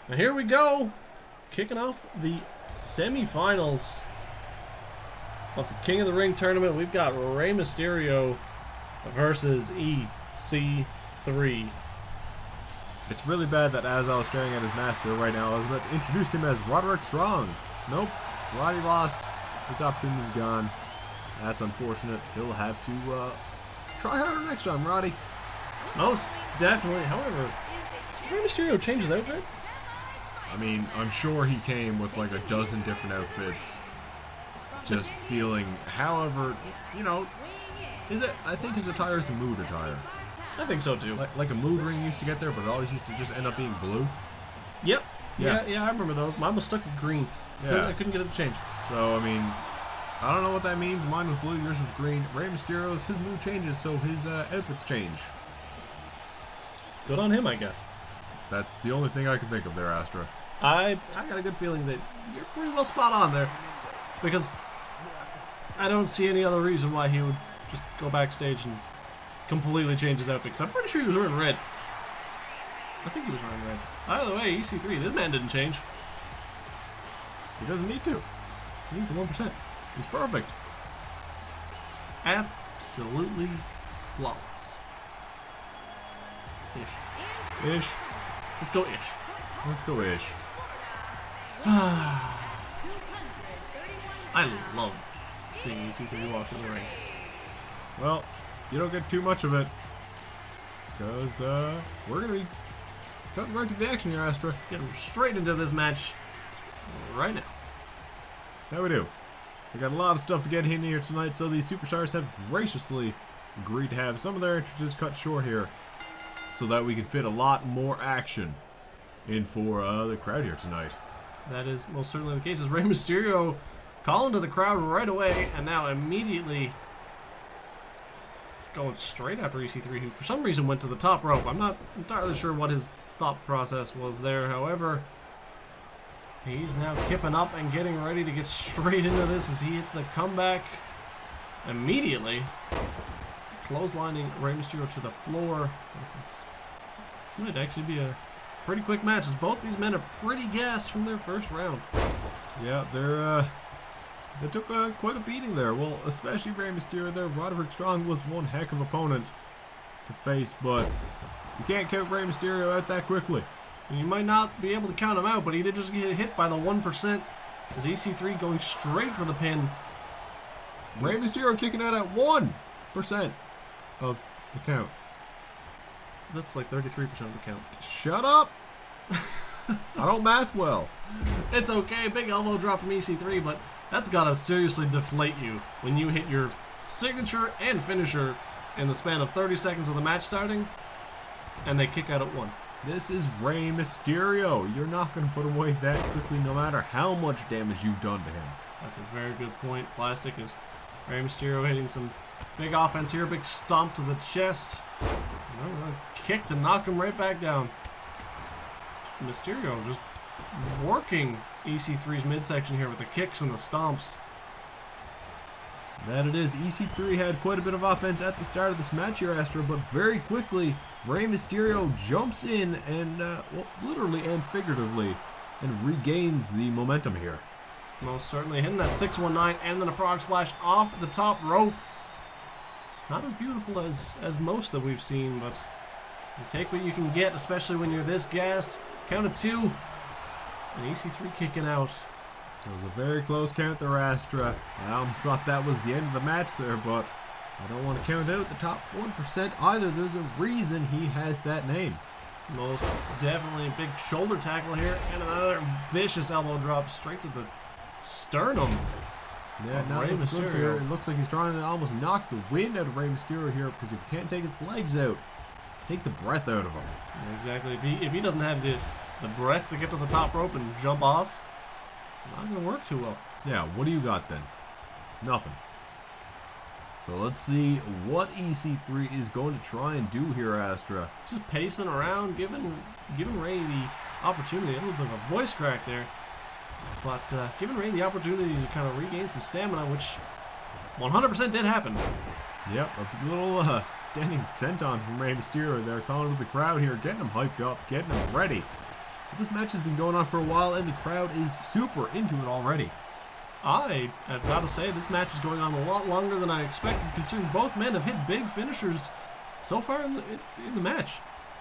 And here we go, kicking off the semifinals of the King of the Ring tournament. We've got Rey Mysterio versus EC3. It's really bad that as I was staring at his master right now, I was about to introduce him as Roderick Strong. Nope, Roddy lost. His opportunity's gone. That's unfortunate. He'll have to try harder next time, Roddy. Most definitely. However, Rey Mysterio changed his outfit. I mean, I'm sure he came with like a dozen different outfits. Just feeling, however, you know, I think his attire is a mood attire. I think so too. Like a mood ring used to get there, but it always used to just end up being blue. Yep. Yeah, I remember those. Mine was stuck with green. Yeah. I couldn't get it to change. So, I mean, I don't know what that means. Mine was blue, yours was green. Rey Mysterio's, his mood changes, so his outfits change. Good on him, I guess. That's the only thing I can think of there, Astra. I got a good feeling that you're pretty well spot on there. Because I don't see any other reason why he would just go backstage and completely change his outfit. Because I'm pretty sure he was wearing red. I think he was wearing red. Either way, EC3, this man didn't change. He doesn't need to. He's the 1%. He's perfect. Absolutely flawless. Ish. Let's go ish. Let's go ish. I love seeing EC3 walk in the ring. Well, you don't get too much of it. Because we're going to be cutting right to the action here, Astra. Getting straight into this match right now. How we do? We got a lot of stuff to get in here tonight, so the superstars have graciously agreed to have some of their entrances cut short here, so that we can fit a lot more action in for the crowd here tonight. That is most certainly the case. As Rey Mysterio calling to the crowd right away, and now immediately going straight after EC3, who for some reason went to the top rope. I'm not entirely sure what his thought process was there. However, he's now kipping up and getting ready to get straight into this as he hits the comeback immediately, clotheslining Rey Mysterio to the floor. This might actually be a pretty quick match, as both these men are pretty gassed from their first round. Yeah, they took quite a beating there. Well, especially Rey Mysterio there. Roderick Strong was one heck of an opponent to face, but you can't count Rey Mysterio out that quickly. And you might not be able to count him out, but he did just get hit by the 1%. As EC3 going straight for the pin. Rey Mysterio kicking out at 1% of the count. That's like 33% of the count. Shut up! I don't math well. It's okay, big elbow drop from EC3, but that's gotta seriously deflate you when you hit your signature and finisher in the span of 30 seconds of the match starting, and they kick out at 1. This is Rey Mysterio. You're not going to put away that quickly no matter how much damage you've done to him. That's a very good point. Plastic is Rey Mysterio hitting some big offense here. Big stomp to the chest. Another kick to knock him right back down. Mysterio just working EC3's midsection here with the kicks and the stomps. That it is. EC3 had quite a bit of offense at the start of this match here, Astra, but very quickly Rey Mysterio jumps in and, well, literally and figuratively, and regains the momentum here. Most certainly hitting that 619 and then a frog splash off the top rope. Not as beautiful as most that we've seen, but you take what you can get, especially when you're this gassed. Count of 2, and EC3 kicking out. It was a very close count there, Astra. I almost thought that was the end of the match there, but I don't want to count out the top 1% either. There's a reason he has that name. Most definitely a big shoulder tackle here, and another vicious elbow drop straight to the sternum. Yeah, now Rey Mysterio here. It looks like he's trying to almost knock the wind out of Rey Mysterio here, because if he can't take his legs out, take the breath out of him. Yeah, exactly. If he doesn't have the breath to get to the top rope and jump off, not going to work too well. Yeah, what do you got then? Nothing. So let's see what EC3 is going to try and do here, Astra. Just pacing around, giving Rey the opportunity. A little bit of a voice crack there. But giving Rey the opportunity to kind of regain some stamina, which 100% did happen. Yep, a little standing senton from Rey Mysterio there, calling to the crowd here, getting him hyped up, getting him ready This match has been going on for a while, and the crowd is super into it already. I have got to say, this match is going on a lot longer than I expected, considering both men have hit big finishers so far in the match.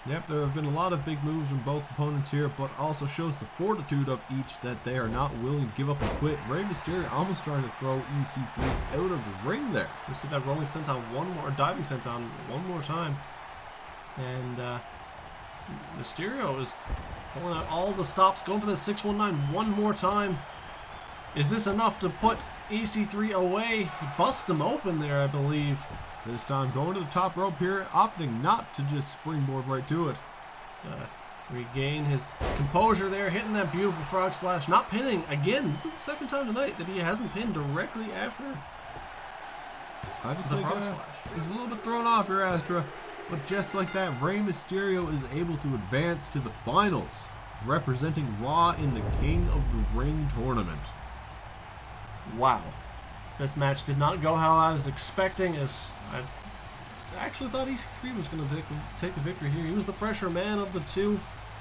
Yep, there have been a lot of big moves from both opponents here, but also shows the fortitude of each that they are not willing to give up and quit. Rey Mysterio almost trying to throw EC3 out of the ring there. We see that rolling senton diving senton one more time. And Mysterio is pulling out all the stops, going for the 619 one more time. Is this enough to put EC3 away? He busts him open there, I believe. This time going to the top rope here, opting not to just springboard right to it. He's got to regain his composure there, hitting that beautiful frog splash. Not pinning again. This is the second time tonight that he hasn't pinned directly after I just the think frog splash. he's a little bit thrown off here, Astra. But just like that, Rey Mysterio is able to advance to the finals, representing Raw in the King of the Ring tournament. Wow. This match did not go how I was expecting, as I actually thought EC3 was going to take the victory here. He was the fresher man of the two.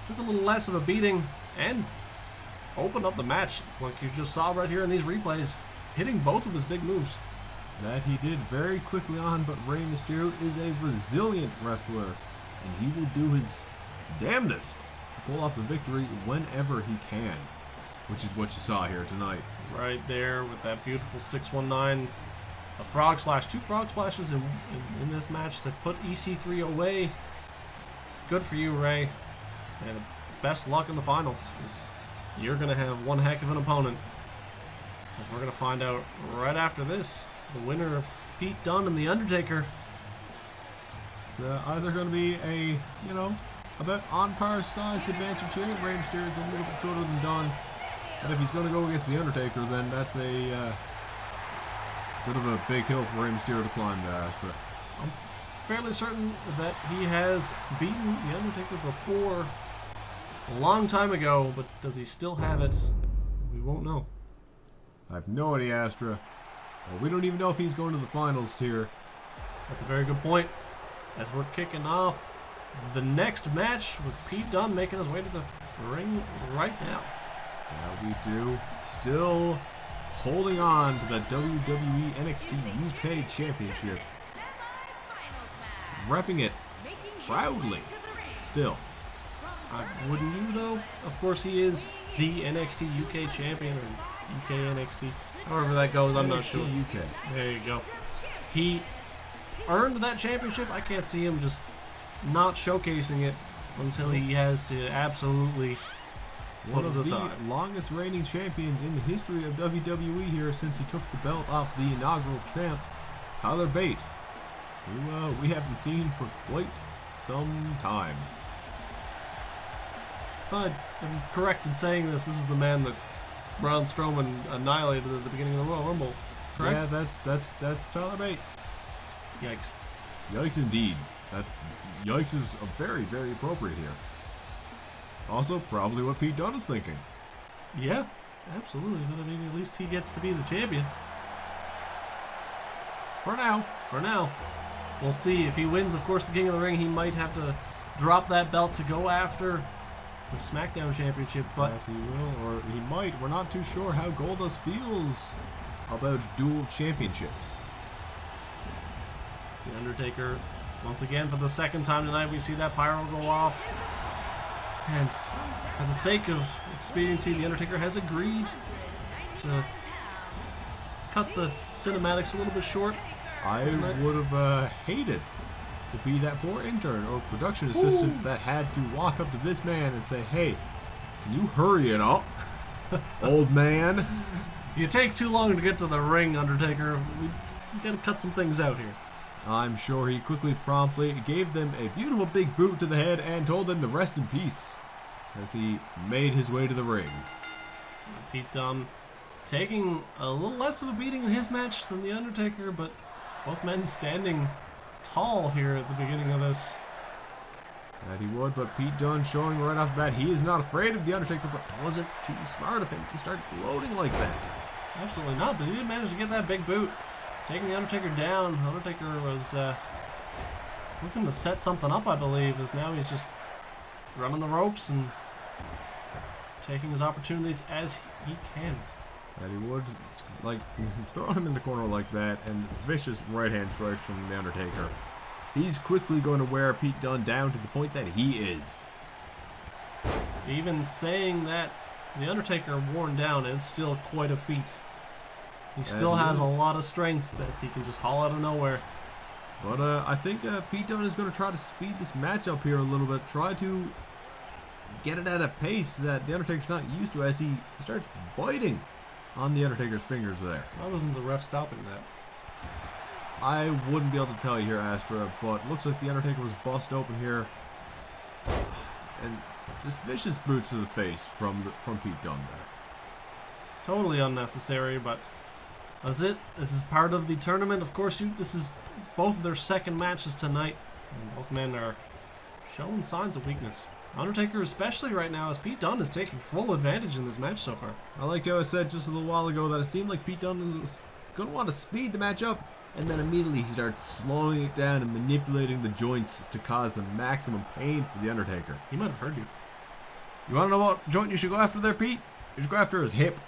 Took a little less of a beating and opened up the match, like you just saw right here in these replays, hitting both of his big moves. That he did very quickly on, but Rey Mysterio is a resilient wrestler, and he will do his damnedest to pull off the victory whenever he can, which is what you saw here tonight. Right there with that beautiful 619. A frog splash. Two frog splashes in this match to put EC3 away. Good for you, Rey. And best luck in the finals, because you're going to have one heck of an opponent. As we're going to find out right after this, the winner of Pete Dunne and The Undertaker. It's either going to be a, about on par size advantage here. Rey Mysterio is a little bit shorter than Dunne. But if he's going to go against The Undertaker, then that's a bit of a big hill for Rey Mysterio to climb there, Astra. I'm fairly certain that he has beaten The Undertaker before, a long time ago, but does he still have it? We won't know. I have no idea, Astra. Well, we don't even know if he's going to the finals here. That's a very good point. As we're kicking off the next match with Pete Dunne making his way to the ring right now. Yeah, we do. Still holding on to that WWE NXT UK Championship. Repping it proudly. Still. Wouldn't you though? Of course he is the NXT UK champion, or UK NXT, however that goes, I'm not sure. UK. There you go. He earned that championship. I can't see him just not showcasing it until he has to absolutely one of the longest reigning champions in the history of WWE here since he took the belt off the inaugural champ, Tyler Bate, who we haven't seen for quite some time. If I'm correct in saying this is the man that Braun Strowman annihilated at the beginning of the Royal Rumble, correct? Yeah, that's Tyler Bate. Yikes. Yikes indeed. Yikes is very, very appropriate here. Also, probably what Pete Dunne is thinking. Yeah, absolutely. But I mean, at least he gets to be the champion. For now. For now. We'll see. If he wins, of course, the King of the Ring, he might have to drop that belt to go after the SmackDown Championship. But that he will, or he might. We're not too sure how Goldust feels about dual championships. The Undertaker, once again, for the second time tonight, we see that pyro go off. And for the sake of expediency, The Undertaker has agreed to cut the cinematics a little bit short. I would have hated to be that poor intern or production assistant that had to walk up to this man and say, "Hey, can you hurry it up, old man?" You take too long to get to the ring, Undertaker. We gotta cut some things out here. I'm sure he quickly, promptly gave them a beautiful big boot to the head and told them to rest in peace as he made his way to the ring. Pete Dunne taking a little less of a beating in his match than The Undertaker, but both men standing tall here at the beginning of this. That he would, but Pete Dunne showing right off the bat he is not afraid of The Undertaker, but wasn't too smart of him to start gloating like that. Absolutely not, but he did manage to get that big boot. Taking The Undertaker down. The Undertaker was looking to set something up, I believe, as now he's just running the ropes and taking his opportunities as he can. That he would, like, throwing him in the corner like that, and vicious right-hand strikes from The Undertaker. He's quickly going to wear Pete Dunne down to the point that he is. Even saying that The Undertaker worn down is still quite a feat. He still has a lot of strength that he can just haul out of nowhere. But I think Pete Dunne is going to try to speed this match up here a little bit. Try to get it at a pace that The Undertaker's not used to as he starts biting on The Undertaker's fingers there. Why wasn't the ref stopping that? I wouldn't be able to tell you here, Astra, but looks like The Undertaker was bust open here. And just vicious boots to the face from Pete Dunne there. Totally unnecessary, but that's it. This is part of the tournament. Of course, this is both of their second matches tonight, and both men are showing signs of weakness. Undertaker especially right now, as Pete Dunne is taking full advantage in this match so far. I like how I said just a little while ago that it seemed like Pete Dunne was going to want to speed the match up, and then immediately he starts slowing it down and manipulating the joints to cause the maximum pain for The Undertaker. He might have heard you. You want to know what joint you should go after there, Pete? You should go after his hip.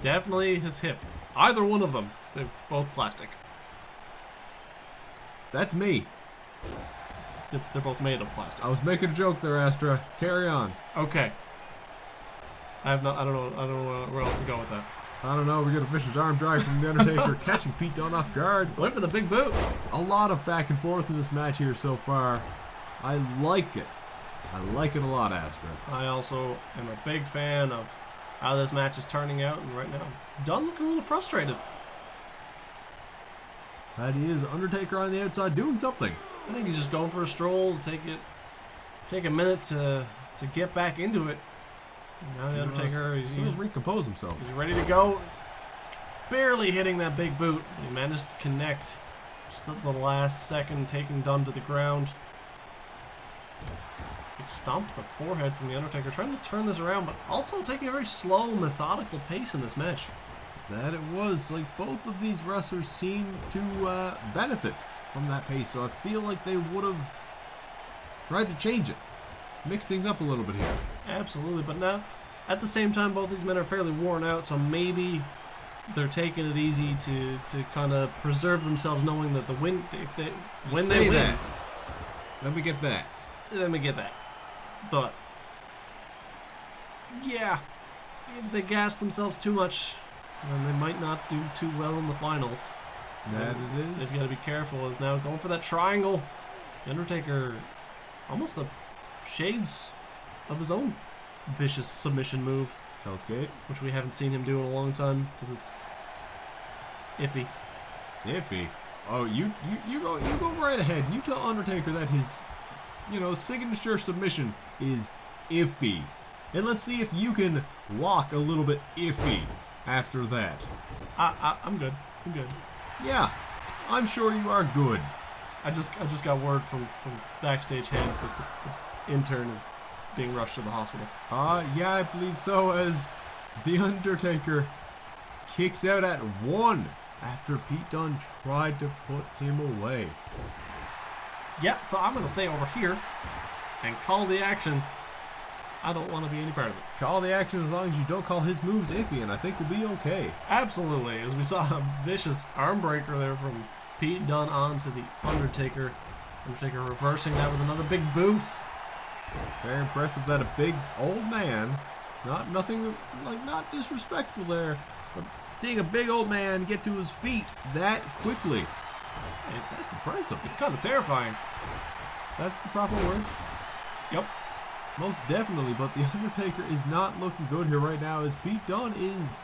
Definitely his hip. Either one of them. They're both plastic. That's me. They're both made of plastic. I was making a joke there, Astra. Carry on. Okay. I don't know where else to go with that. I don't know. We got a vicious arm drag from The Undertaker, catching Pete Dunne off guard. Went for the big boot. A lot of back and forth in this match here so far. I like it. I like it a lot, Astra. I also am a big fan of how this match is turning out, and right now, Dunne looking a little frustrated. That is Undertaker on the outside doing something. I think he's just going for a stroll, take a minute to get back into it. Now the Undertaker, he's recompose himself. He's ready to go. Barely hitting that big boot. He managed to connect. Just at the last second, taking Dunne to the ground. He stomped the forehead from the Undertaker, trying to turn this around, but also taking a very slow, methodical pace in this match. That it was. Like, both of these wrestlers seem to benefit from that pace, so I feel like they would have tried to change it. Mix things up a little bit here. Absolutely, but now, at the same time, both these men are fairly worn out, so maybe they're taking it easy to kind of preserve themselves, knowing that when they win, let me get that. Let me get that. But yeah, if they gas themselves too much, then they might not do too well in the finals. That it is. They've got to be careful. Is now going for that triangle. The Undertaker, almost a shades of his own vicious submission move. Hell's Gate, which we haven't seen him do in a long time because it's iffy. Iffy. Oh, you go right ahead. You tell Undertaker that his, signature submission is iffy, and let's see if you can walk a little bit iffy after that. I'm good. I'm good. Yeah, I'm sure you are good. I just got word from backstage hands that the intern is being rushed to the hospital. Yeah, I believe so, as The Undertaker kicks out at 1 after Pete Dunne tried to put him away. Yeah, so I'm going to stay over here and call the action. I don't want to be any part of it. Call the action as long as you don't call his moves iffy, and I think we'll be okay. Absolutely, as we saw a vicious arm breaker there from Pete Dunne onto the Undertaker. Undertaker reversing that with another big boot. Very impressive that a big old man, not disrespectful there, but seeing a big old man get to his feet that quickly. That's impressive. It's kind of terrifying. That's the proper word. Yep. Most definitely, but The Undertaker is not looking good here right now, as Pete Dunne is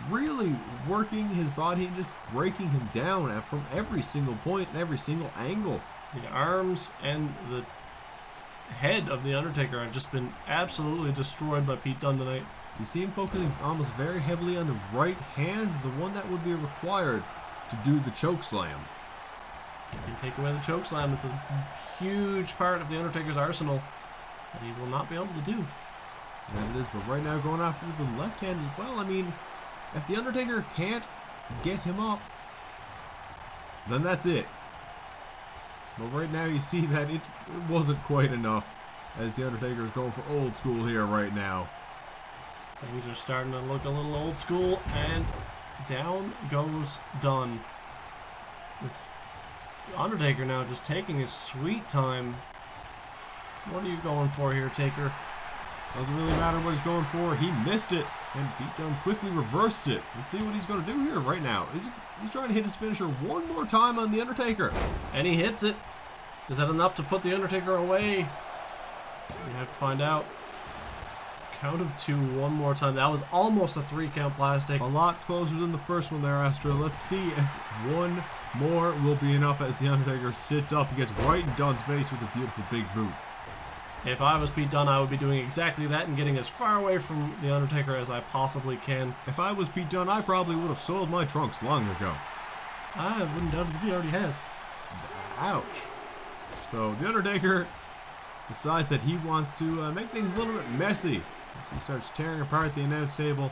really working his body and just breaking him down from every single point and every single angle. The arms and the head of The Undertaker have just been absolutely destroyed by Pete Dunne tonight. You see him focusing almost very heavily on the right hand, the one that would be required to do the choke slam. You can take away the choke slam. It's a huge part of The Undertaker's arsenal that he will not be able to do. And it is, but right now going after the left hand as well. I mean, if The Undertaker can't get him up, then that's it. But right now you see that it wasn't quite enough, as The Undertaker is going for old school here right now. Things are starting to look a little old school, and down goes Dunn. This Undertaker now just taking his sweet time. What are you going for here, Taker? Doesn't really matter what he's going for. He missed it, and Pete Dunne quickly reversed it. Let's see what he's going to do here right now. He's trying to hit his finisher one more time on The Undertaker. And he hits it. Is that enough to put The Undertaker away? We have to find out. Count of 2 one more time. That was almost a 3-count plastic. A lot closer than the first one there, Astra. Let's see if one more will be enough as The Undertaker sits up and gets right in Dunne's face with a beautiful big boot. If I was Pete Dunne, I would be doing exactly that and getting as far away from The Undertaker as I possibly can. If I was Pete Dunne, I probably would have sold my trunks long ago. I wouldn't doubt it if he already has. Ouch. So The Undertaker decides that he wants to make things a little bit messy as he starts tearing apart the announce table.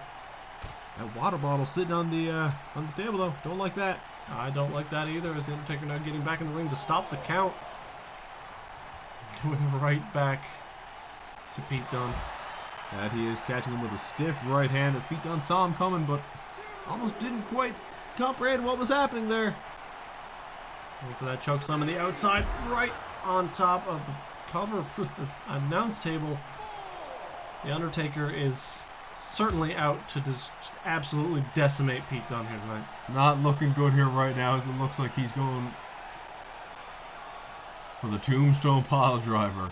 That water bottle sitting on the table though. Don't like that. I don't like that either, as The Undertaker now getting back in the ring to stop the count. Going right back to Pete Dunne. And he is catching him with a stiff right hand as Pete Dunne saw him coming, but almost didn't quite comprehend what was happening there. Going for that choke slam on the outside, right on top of the cover for the announce table. The Undertaker is certainly out to just absolutely decimate Pete Dunne here tonight. Not looking good here right now, as it looks like he's going for the tombstone pile driver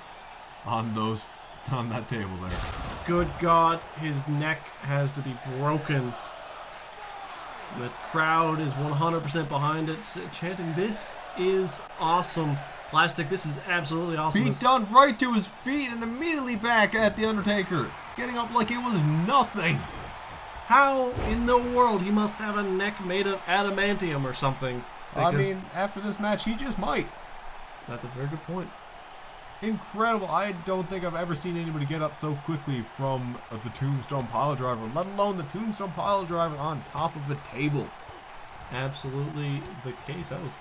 on that table there. Good God, his neck has to be broken. The crowd is 100% behind it, chanting, "This is awesome." Plastic, this is absolutely awesome. Pete Dunne right to his feet and immediately back at The Undertaker, getting up like it was nothing. How in the world? He must have a neck made of adamantium or something. I mean, after this match, he just might. That's a very good point. Incredible. I don't think I've ever seen anybody get up so quickly from the tombstone pile driver, let alone the tombstone pile driver on top of a table. Absolutely the case. That was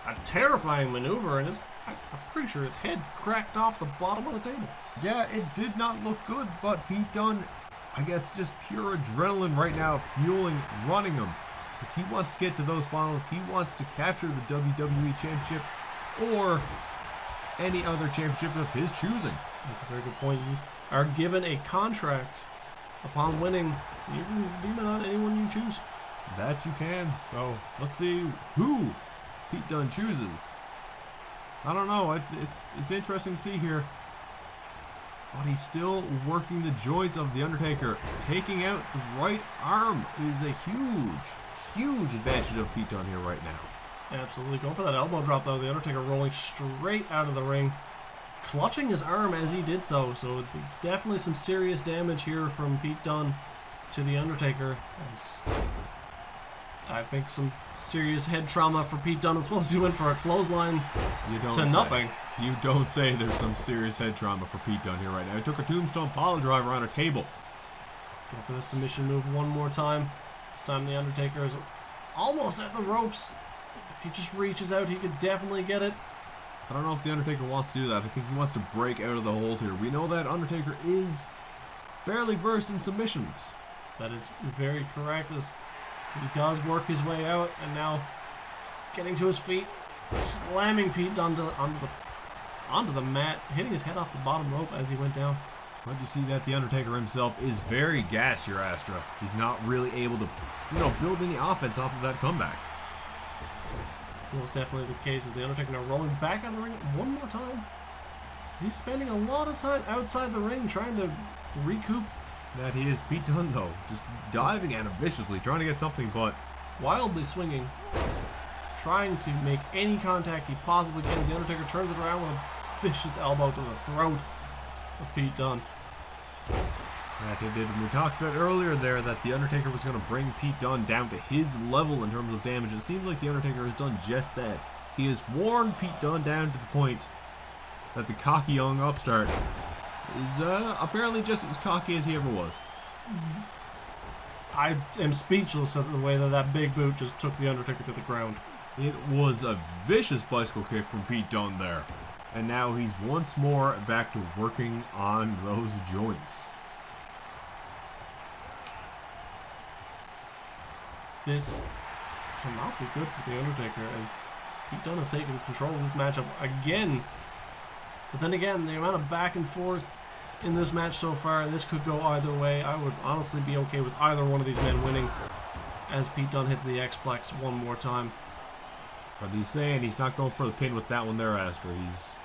a terrifying maneuver, and I'm pretty sure his head cracked off the bottom of the table. Yeah, it did not look good, but Pete Dunne, I guess just pure adrenaline right now, running him. Because he wants to get to those finals. He wants to capture the WWE Championship or any other championship of his choosing. That's a very good point. You are given a contract upon winning. You can beam it on anyone you choose. That you can. So let's see who Pete Dunne chooses. I don't know. It's interesting to see here. But he's still working the joints of The Undertaker. Taking out the right arm is a huge advantage of Pete Dunne here right now. Absolutely. Going for that elbow drop, though. The Undertaker rolling straight out of the ring. Clutching his arm as he did so. So it's definitely some serious damage here from Pete Dunne to The Undertaker. As I think some serious head trauma for Pete Dunne as well, as he went for a clothesline to nothing. You don't say there's some serious head trauma for Pete Dunne here right now. He took a tombstone pile driver on a table. Go for the submission move one more time. This time The Undertaker is almost at the ropes. If he just reaches out, he could definitely get it. I don't know if The Undertaker wants to do that. I think he wants to break out of the hold here. We know that Undertaker is fairly versed in submissions. That is very correct, as he does work his way out, and now getting to his feet, slamming Pete onto the mat, hitting his head off the bottom rope as he went down. But you see that The Undertaker himself is very gassed here, Astra. He's not really able to, build any offense off of that comeback. Most definitely the case, as The Undertaker now rolling back out of the ring one more time. He's spending a lot of time outside the ring trying to recoup. That he is. Pete Dunne, though, just diving at him viciously, trying to get something, but wildly swinging, trying to make any contact he possibly can. The Undertaker turns it around with a vicious elbow to the throat of Pete Dunne. That he did. We talked about earlier there that The Undertaker was going to bring Pete Dunne down to his level in terms of damage. It seems like The Undertaker has done just that. He has worn Pete Dunne down to the point that the cocky young upstart is apparently just as cocky as he ever was. I am speechless at the way that big boot just took The Undertaker to the ground. It was a vicious bicycle kick from Pete Dunne there. And now he's once more back to working on those joints. this cannot be good for The Undertaker, as Pete Dunne has taken control of this matchup again. But then again, the amount of back and forth in this match so far, this could go either way. I would honestly be okay with either one of these men winning, as Pete Dunne hits the X-Plex one more time. But he's saying he's not going for the pin with that one there, Astra. He's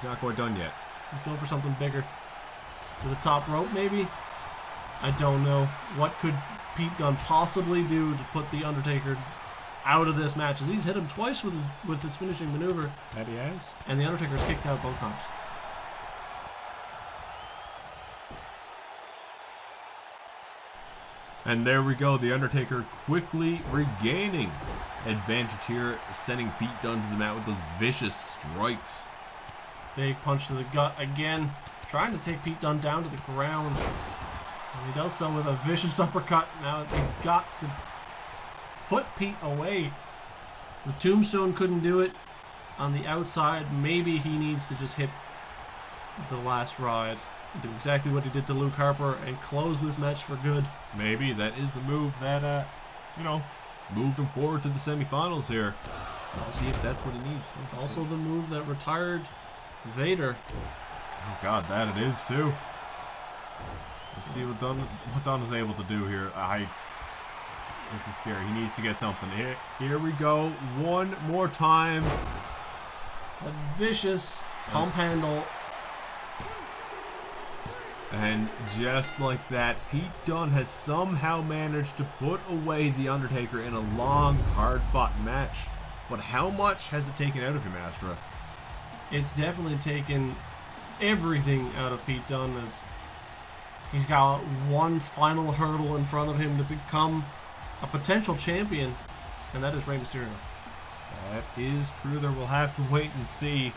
not quite done yet. He's going for something bigger. To the top rope, maybe? I don't know. What could Pete Dunne possibly do to put The Undertaker out of this match? As he's hit him twice with his finishing maneuver. That he has. And The Undertaker's kicked out both times. And there we go. The Undertaker quickly regaining advantage here, sending Pete Dunne to the mat with those vicious strikes. Big punch to the gut again. Trying to take Pete Dunne down to the ground. And he does so with a vicious uppercut. Now he's got to put Pete away. The tombstone couldn't do it on the outside. Maybe he needs to just hit the last ride and do exactly what he did to Luke Harper and close this match for good. Maybe that is the move that, moved him forward to the semifinals here. Let's see if that's what he needs. It's also the move that retired Vader. Oh God, that it is too. Let's see what Dunne is able to do here. This is scary. He needs to get something. Here we go. One more time. A vicious pump handle. And just like that, Pete Dunne has somehow managed to put away The Undertaker in a long, hard-fought match. But how much has it taken out of him, Astra? It's definitely taken everything out of Pete Dunne, as he's got one final hurdle in front of him to become a potential champion, and that is Rey Mysterio. That is true. There we'll have to wait and see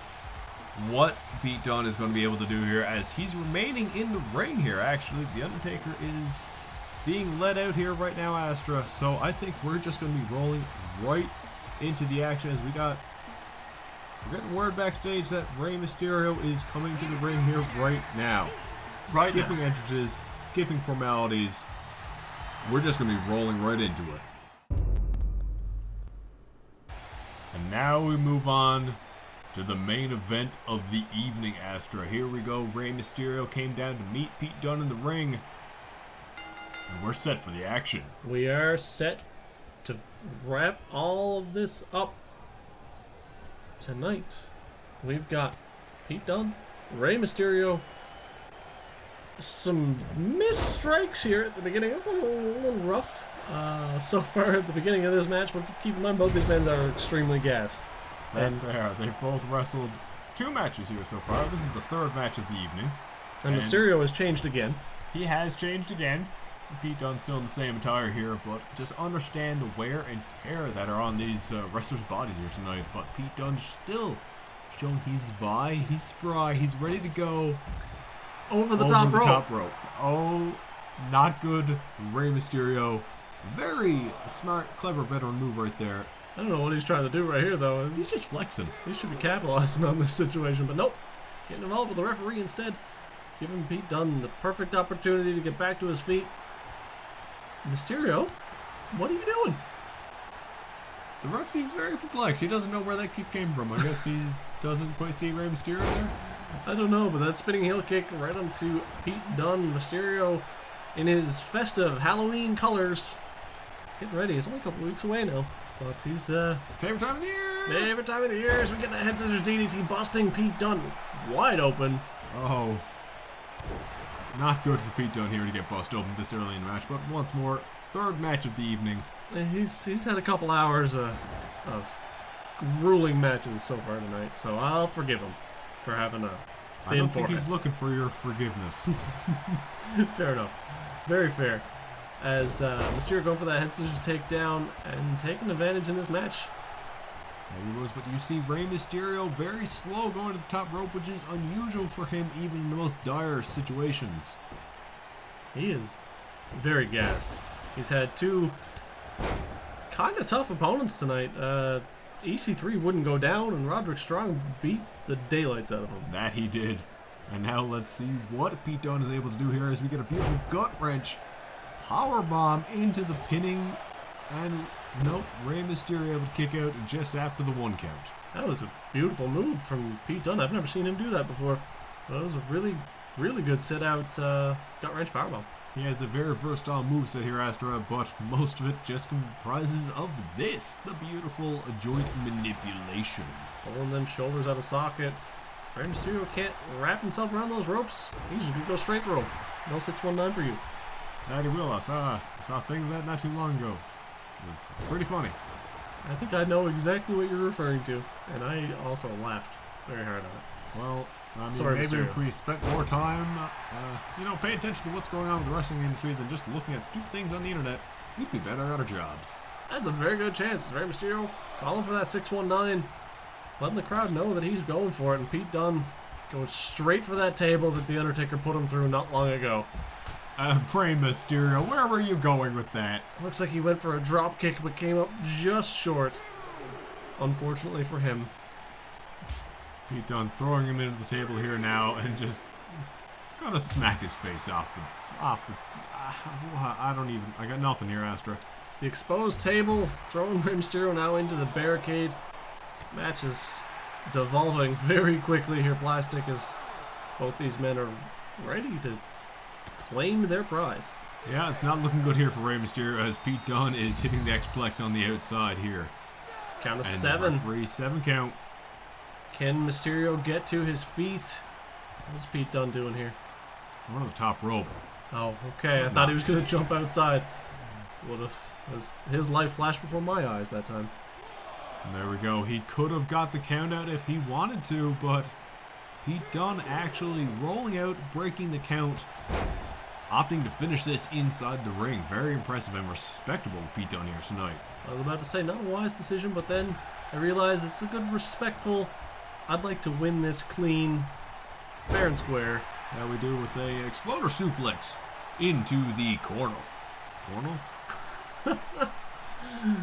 what Pete Dunne is going to be able to do here, as he's remaining in the ring here. Actually, The Undertaker is being led out here right now, Astra. So I think we're just going to be rolling right into the action, as we're getting word backstage that Rey Mysterio is coming to the ring here right now. Skipping entrances, skipping formalities. We're just going to be rolling right into it. And now we move on to the main event of the evening, Astra. Here we go. Rey Mysterio came down to meet Pete Dunne in the ring. And we're set for the action. We are set to wrap all of this up tonight. We've got Pete Dunne, Rey Mysterio. Some missed strikes here at the beginning. It's a little rough so far at the beginning of this match, but keep in mind both these men are extremely gassed. And they've both wrestled 2 matches here so far. This is the 3rd match of the evening. And Mysterio has changed again. He has changed again. Pete Dunne's still in the same attire here, but just understand the wear and tear that are on these wrestlers' bodies here tonight. But Pete Dunne's still showing he's he's spry, he's ready to go over the top rope. Oh, not good. Rey Mysterio. Very smart, clever veteran move right there. I don't know what he's trying to do right here, though. He's just flexing. He should be capitalizing on this situation, but nope. Getting involved with the referee instead. Giving Pete Dunne the perfect opportunity to get back to his feet. Mysterio, what are you doing? The ref seems very perplexed. He doesn't know where that kick came from. I guess he doesn't quite see Rey Mysterio there. I don't know, but that spinning heel kick right onto Pete Dunne. Mysterio in his festive Halloween colors. Getting ready. It's only a couple weeks away now. But he's favorite time of the year. Favorite time of the year as we get that head scissors DDT busting Pete Dunne wide open. Oh, not good for Pete Dunne here to get busted open this early in the match. But once more, 3rd match of the evening. He's had a couple hours of grueling matches so far tonight, so I'll forgive him for having a. I don't think he's looking for your forgiveness. Fair enough. Very fair. As Mysterio going for that head scissors takedown and taking advantage in this match. There he was, but you see Rey Mysterio very slow going to the top rope, which is unusual for him even in the most dire situations. He is very gassed. He's had 2 kind of tough opponents tonight. EC3 wouldn't go down, and Roderick Strong beat the daylights out of him. That he did. And now let's see what Pete Dunne is able to do here as we get a beautiful gut wrench powerbomb into the pinning, and nope, Rey Mysterio able to kick out just after the 1 count. That was a beautiful move from Pete Dunne. I've never seen him do that before. But it was a really, really good sit-out gut-wrench powerbomb. He has a very versatile moveset here, Astra, but most of it just comprises of this, the beautiful joint manipulation. Pulling them shoulders out of socket. Rey Mysterio can't wrap himself around those ropes. He's just going to go straight through them. No 619 for you. Daddy Will, I saw a thing of that not too long ago. It's pretty funny. I think I know exactly what you're referring to, and I also laughed very hard on it. Well, I mean, Sorry, maybe Mysterio. if we spent more time, pay attention to what's going on with the wrestling industry than just looking at stupid things on the internet, we'd be better at our jobs. That's a very good chance. Rey Mysterio calling for that 619, letting the crowd know that he's going for it, and Pete Dunne going straight for that table that The Undertaker put him through not long ago. Rey Mysterio, where were you going with that? Looks like he went for a drop kick but came up just short. Unfortunately for him. Pete Dunne throwing him into the table here now and just gonna smack his face off the I got nothing here, Astra. The exposed table, throwing Rey Mysterio now into the barricade. This match is devolving very quickly here, Plastic, as both these men are ready to claim their prize. Yeah, it's not looking good here for Rey Mysterio as Pete Dunne is hitting the X-Plex on the outside here. Count of and 7. The referee, 7 count. Can Mysterio get to his feet? What's Pete Dunne doing here? On the top rope. Oh, okay. I thought he was going to jump outside. Would have. His life flashed before my eyes that time. And there we go. He could have got the count out if he wanted to, but Pete Dunne actually rolling out, breaking the count, opting to finish this inside the ring. Very impressive and respectable of Pete Dunne here tonight. I was about to say not a wise decision, but then I realized it's a good, respectful. I'd like to win this clean, fair and square. That we do with a exploder suplex into the corner.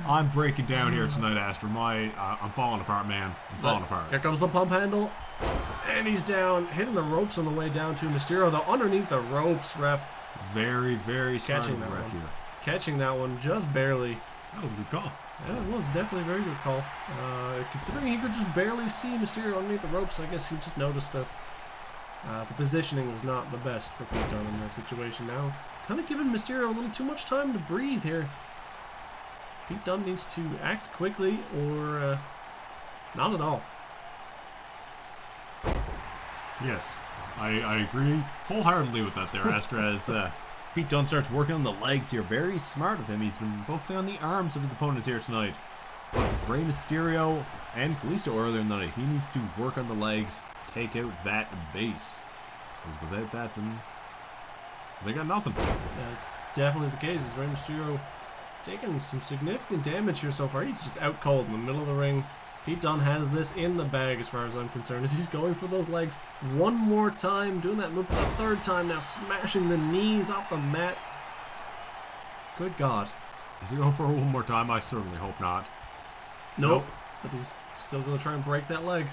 I'm breaking down here tonight, Astra. I'm falling apart, man. I'm falling apart. Here comes the pump handle. And he's down, hitting the ropes on the way down to Mysterio, though underneath the ropes, ref. Very, very smart Catching that ref one. here. Catching that one just barely. That was a good call. Yeah, it was definitely a very good call. Considering he could just barely see Mysterio underneath the ropes, I guess he just noticed that the positioning was not the best for Pete Dunne in that situation now. Kind of giving Mysterio a little too much time to breathe here. Pete Dunne needs to act quickly or not at all. Yes, I agree wholeheartedly with that there, Astra, as Pete Dunne starts working on the legs here. Very smart of him. He's been focusing on the arms of his opponents here tonight. But with Rey Mysterio and Kalisto earlier in the night, he needs to work on the legs, take out that base. Because without that, then they got nothing. That's definitely the case. As Rey Mysterio taking some significant damage here so far. He's just out cold in the middle of the ring. Pete Dunne has this in the bag as far as I'm concerned, as he's going for those legs one more time, doing that move for the 3rd time now, smashing the knees off the mat. Good God. Is he going for it one more time? I certainly hope not. Nope. But he's still going to try and break that leg.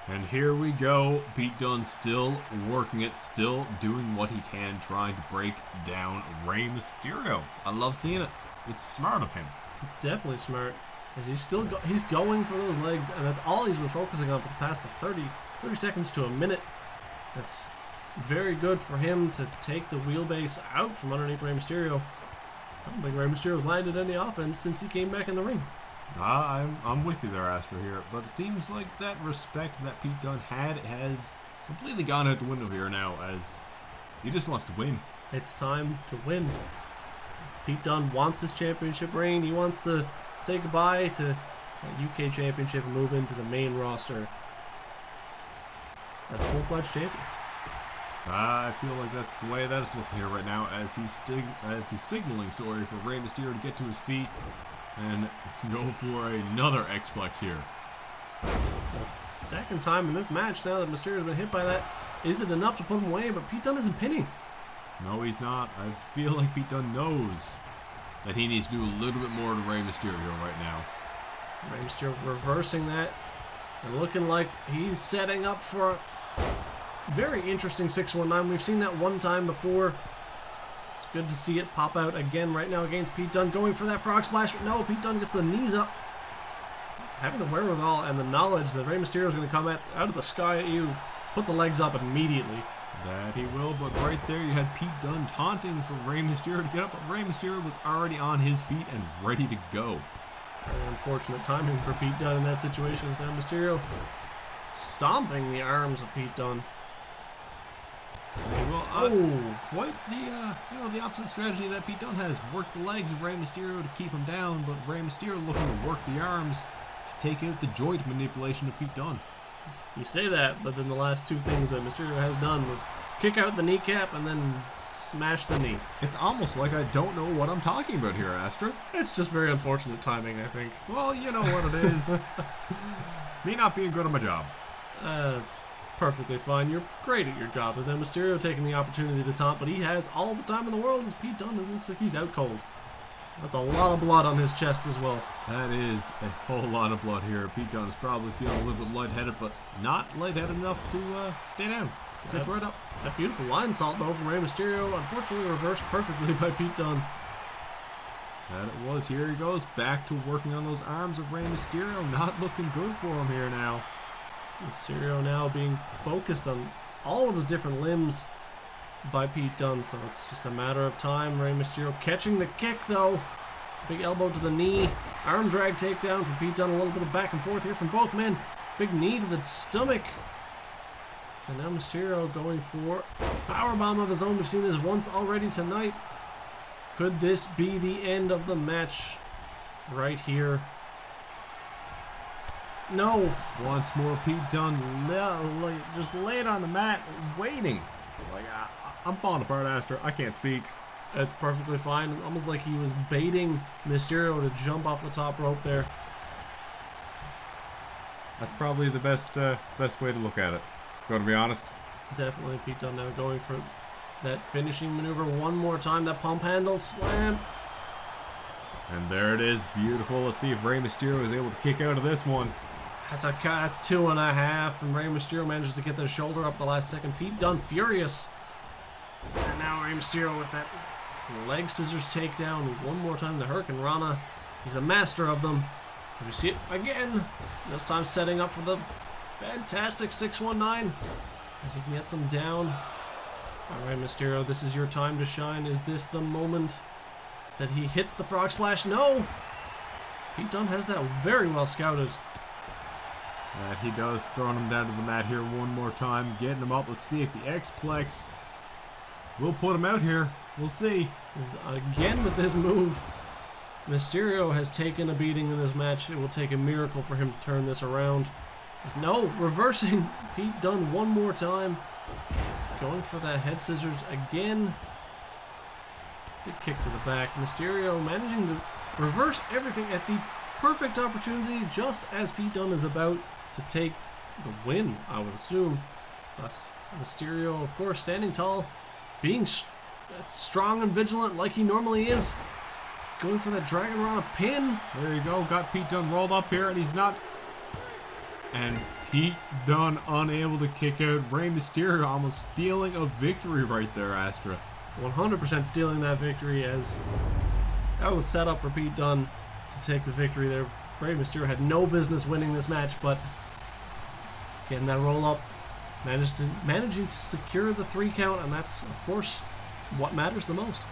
And here we go. Pete Dunne still working it, still doing what he can, trying to break down Rey Mysterio. I love seeing it. It's smart of him. It's definitely smart. He's he's going for those legs, and that's all he's been focusing on for the past 30 seconds to a minute. That's very good for him to take the wheelbase out from underneath Rey Mysterio. I don't think Rey Mysterio's landed any offense since he came back in the ring. I'm with you there, Astor, here. But it seems like that respect that Pete Dunne had has completely gone out the window here now, as he just wants to win. It's time to win. Pete Dunne wants his championship reign. He wants to say goodbye to the UK Championship and move into the main roster as a full-fledged champion. I feel like that's the way that is looking here right now, as he's signaling, for Rey Mysterio to get to his feet and go for another X-Plex here. The second time in this match now that Mysterio's been hit by that. Is it enough to put him away? But Pete Dunne isn't pinning. No, he's not. I feel like Pete Dunne knows that he needs to do a little bit more to Rey Mysterio right now. Rey Mysterio reversing that and looking like he's setting up for very interesting 619. We've seen that one time before. It's good to see it pop out again right now against Pete Dunne. Going for that frog splash. But no, Pete Dunne gets the knees up. Having the wherewithal and the knowledge that Rey Mysterio is going to come out of the sky at you. Put the legs up immediately. That he will, but right there you had Pete Dunne taunting for Rey Mysterio to get up, but Rey Mysterio was already on his feet and ready to go. Very unfortunate timing for Pete Dunne in that situation. Now Mysterio stomping the arms of Pete Dunne. Well, quite the the opposite strategy that Pete Dunne has. Work the legs of Rey Mysterio to keep him down, but Rey Mysterio looking to work the arms to take out the joint manipulation of Pete Dunne. You say that, but then the last two things that Mysterio has done was kick out the kneecap and then smash the knee. It's almost like I don't know what I'm talking about here, Astra. It's just very unfortunate timing, I think. Well, you know what it is. It's me not being good at my job. It's perfectly fine. You're great at your job. And then Mysterio taking the opportunity to taunt, but he has all the time in the world as Pete Dunne. It looks like he's out cold. That's a lot of blood on his chest as well. That is a whole lot of blood here. Pete Dunne is probably feeling a little bit lightheaded, but not lightheaded enough to stay down. Gets right up. That beautiful line salt, though, from Rey Mysterio. Unfortunately reversed perfectly by Pete Dunne. That it was. Here he goes. Back to working on those arms of Rey Mysterio. Not looking good for him here now. Mysterio now being focused on all of his different limbs by Pete Dunne, so it's just a matter of time. Rey Mysterio catching the kick, though. Big elbow to the knee. Arm drag takedown from Pete Dunne. A little bit of back and forth here from both men. Big knee to the stomach. And now Mysterio going for a powerbomb of his own. We've seen this once already tonight. Could this be the end of the match right here? No. Once more, Pete Dunne just laid on the mat, waiting. I'm falling apart, Astra. I can't speak. It's perfectly fine. Almost like he was baiting Mysterio to jump off the top rope there. That's probably the best way to look at it. Going to be honest. Definitely Pete Dunne now going for that finishing maneuver one more time. That pump handle slam. And there it is. Beautiful. Let's see if Rey Mysterio is able to kick out of this one. That's 2.5. And Rey Mysterio manages to get the shoulder up the last second. Pete Dunne furious. And now Rey Mysterio with that leg scissors takedown one more time. The Hurricane Rana. He's a master of them. We see it again. This time setting up for the fantastic 619. As he gets him down. Alright, Mysterio, this is your time to shine. Is this the moment that he hits the frog splash? No! Pete Dunne has that very well scouted. That he does, throwing him down to the mat here one more time, getting him up. Let's see if the X-Plex will put him out here. We'll see. Again with this move, Mysterio has taken a beating in this match. It will take a miracle for him to turn this around. No, reversing Pete Dunne one more time. Going for that head scissors again. Big kick to the back. Mysterio managing to reverse everything at the perfect opportunity, just as Pete Dunne is about to take the win, I would assume. But Mysterio, of course, standing tall, being strong and vigilant like he normally is. Going for that Dragon Rana pin. There you go. Got Pete Dunne rolled up here, and he's not. And Pete Dunne unable to kick out. Rey Mysterio almost stealing a victory right there, Astra. 100% stealing that victory, as that was set up for Pete Dunne to take the victory there. Rey Mysterio had no business winning this match, but getting that roll up, managing to secure the 3 count, and that's, of course, what matters the most.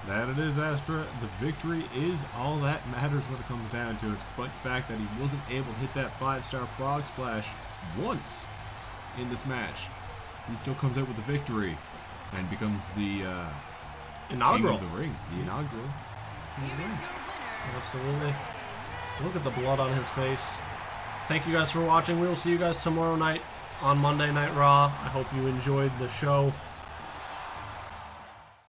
That it is, Astra. The victory is all that matters when it comes down to it, despite the fact that he wasn't able to hit that 5-star frog splash once in this match. He still comes out with the victory and becomes the inaugural king of the ring. The inaugural. Absolutely. Look at the blood on his face. Thank you guys for watching. We will see you guys tomorrow night on Monday Night Raw. I hope you enjoyed the show.